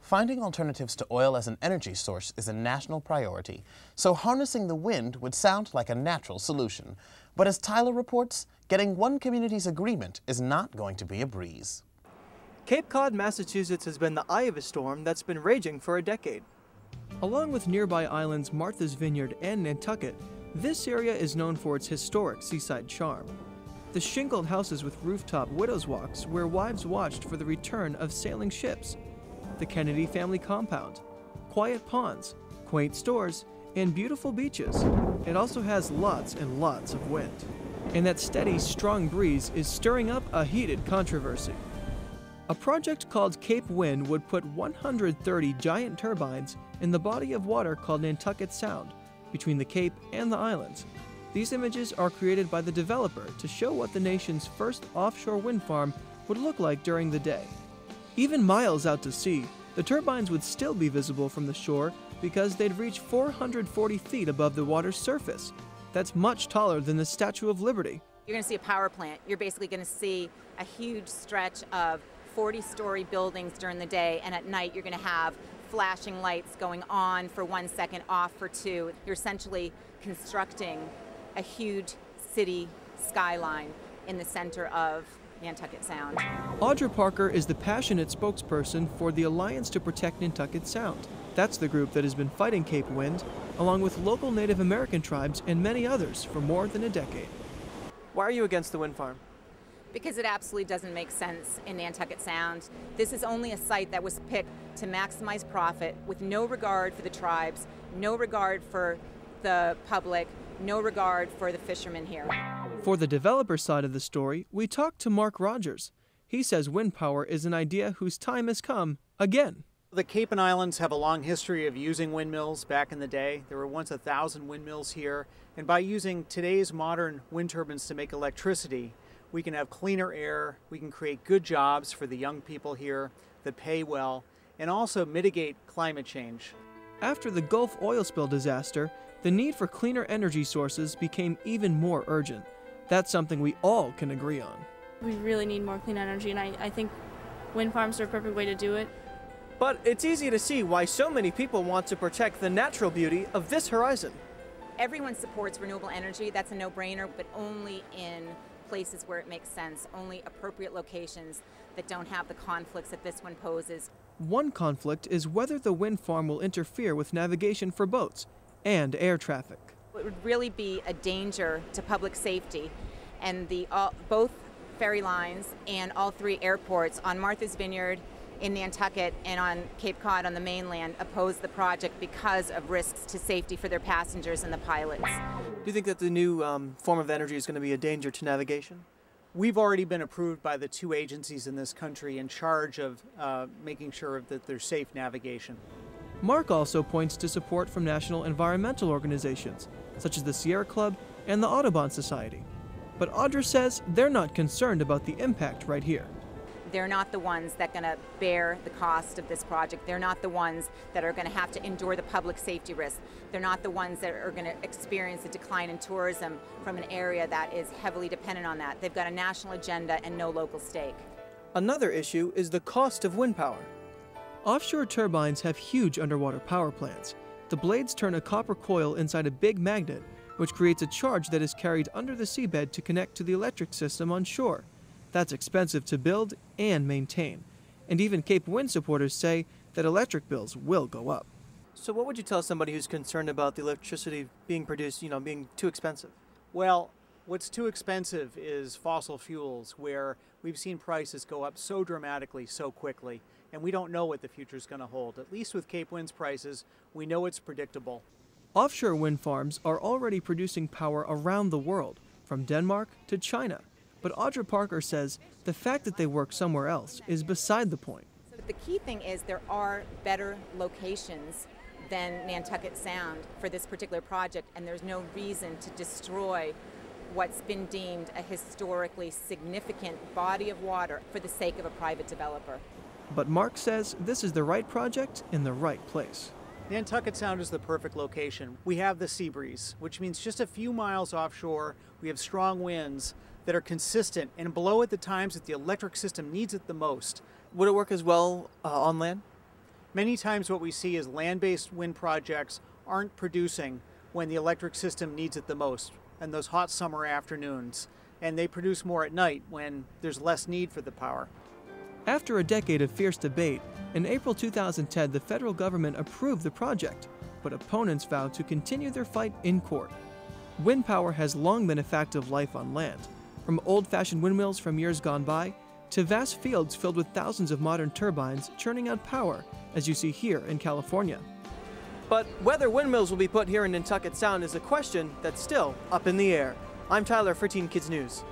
Finding alternatives to oil as an energy source is a national priority, so harnessing the wind would sound like a natural solution. But as Tyler reports, getting one community's agreement is not going to be a breeze. Cape Cod, Massachusetts has been the eye of a storm that's been raging for a decade. Along with nearby islands Martha's Vineyard and Nantucket, this area is known for its historic seaside charm. The shingled houses with rooftop widows' walks where wives watched for the return of sailing ships, the Kennedy family compound, quiet ponds, quaint stores, and beautiful beaches. It also has lots and lots of wind. And that steady, strong breeze is stirring up a heated controversy. A project called Cape Wind would put 130 giant turbines in the body of water called Nantucket Sound, between the Cape and the islands. These images are created by the developer to show what the nation's first offshore wind farm would look like during the day. Even miles out to sea, the turbines would still be visible from the shore because they'd reach 440 feet above the water's surface. That's much taller than the Statue of Liberty. You're going to see a power plant. You're basically going to see a huge stretch of 40-story buildings during the day, and at night you're going to have flashing lights going on for 1 second, off for 2. You're essentially constructing a huge city skyline in the center of Nantucket Sound. Audra Parker is the passionate spokesperson for the Alliance to Protect Nantucket Sound. That's the group that has been fighting Cape Wind, along with local Native American tribes and many others for more than a decade. Why are you against the wind farm? Because it absolutely doesn't make sense in Nantucket Sound. This is only a site that was picked to maximize profit with no regard for the tribes, no regard for the public, no regard for the fishermen here. For the developer side of the story, we talked to Mark Rogers. He says wind power is an idea whose time has come again. The Cape and Islands have a long history of using windmills back in the day. There were once 1,000 windmills here, and by using today's modern wind turbines to make electricity, we can have cleaner air, we can create good jobs for the young people here that pay well, and also mitigate climate change. After the Gulf oil spill disaster, the need for cleaner energy sources became even more urgent. That's something we all can agree on. We really need more clean energy, and I think wind farms are a perfect way to do it. But it's easy to see why so many people want to protect the natural beauty of this horizon. Everyone supports renewable energy, that's a no-brainer, but only in places where it makes sense, only appropriate locations that don't have the conflicts that this one poses. One conflict is whether the wind farm will interfere with navigation for boats and air traffic. It would really be a danger to public safety, and both ferry lines and all 3 airports on Martha's Vineyard, in Nantucket, and on Cape Cod on the mainland oppose the project because of risks to safety for their passengers and the pilots. Do you think that the new form of energy is going to be a danger to navigation? We've already been approved by the 2 agencies in this country in charge of making sure that there's safe navigation. Mark also points to support from national environmental organizations, such as the Sierra Club and the Audubon Society. But Audra says they're not concerned about the impact right here. They're not the ones that are going to bear the cost of this project. They're not the ones that are going to have to endure the public safety risk. They're not the ones that are going to experience a decline in tourism from an area that is heavily dependent on that. They've got a national agenda and no local stake. Another issue is the cost of wind power. Offshore turbines have huge underwater power plants. The blades turn a copper coil inside a big magnet, which creates a charge that is carried under the seabed to connect to the electric system on shore. That's expensive to build and maintain. And even Cape Wind supporters say that electric bills will go up. So what would you tell somebody who's concerned about the electricity being produced, being too expensive? Well, what's too expensive is fossil fuels, where we've seen prices go up so dramatically so quickly, and we don't know what the future's going to hold. At least with Cape Wind's prices, we know it's predictable. Offshore wind farms are already producing power around the world, from Denmark to China. But Audra Parker says the fact that they work somewhere else is beside the point. But the key thing is there are better locations than Nantucket Sound for this particular project, and there's no reason to destroy what's been deemed a historically significant body of water for the sake of a private developer. But Mark says this is the right project in the right place. Nantucket Sound is the perfect location. We have the sea breeze, which means just a few miles offshore, we have strong winds that are consistent and blow at the times that the electric system needs it the most. Would it work as well on land? Many times what we see is land-based wind projects aren't producing when the electric system needs it the most, and those hot summer afternoons. And they produce more at night when there's less need for the power. After a decade of fierce debate, in April 2010 the federal government approved the project, but opponents vowed to continue their fight in court. Wind power has long been a fact of life on land, from old-fashioned windmills from years gone by to vast fields filled with thousands of modern turbines churning out power, as you see here in California. But whether windmills will be put here in Nantucket Sound is a question that's still up in the air. I'm Tyler for Teen Kids News.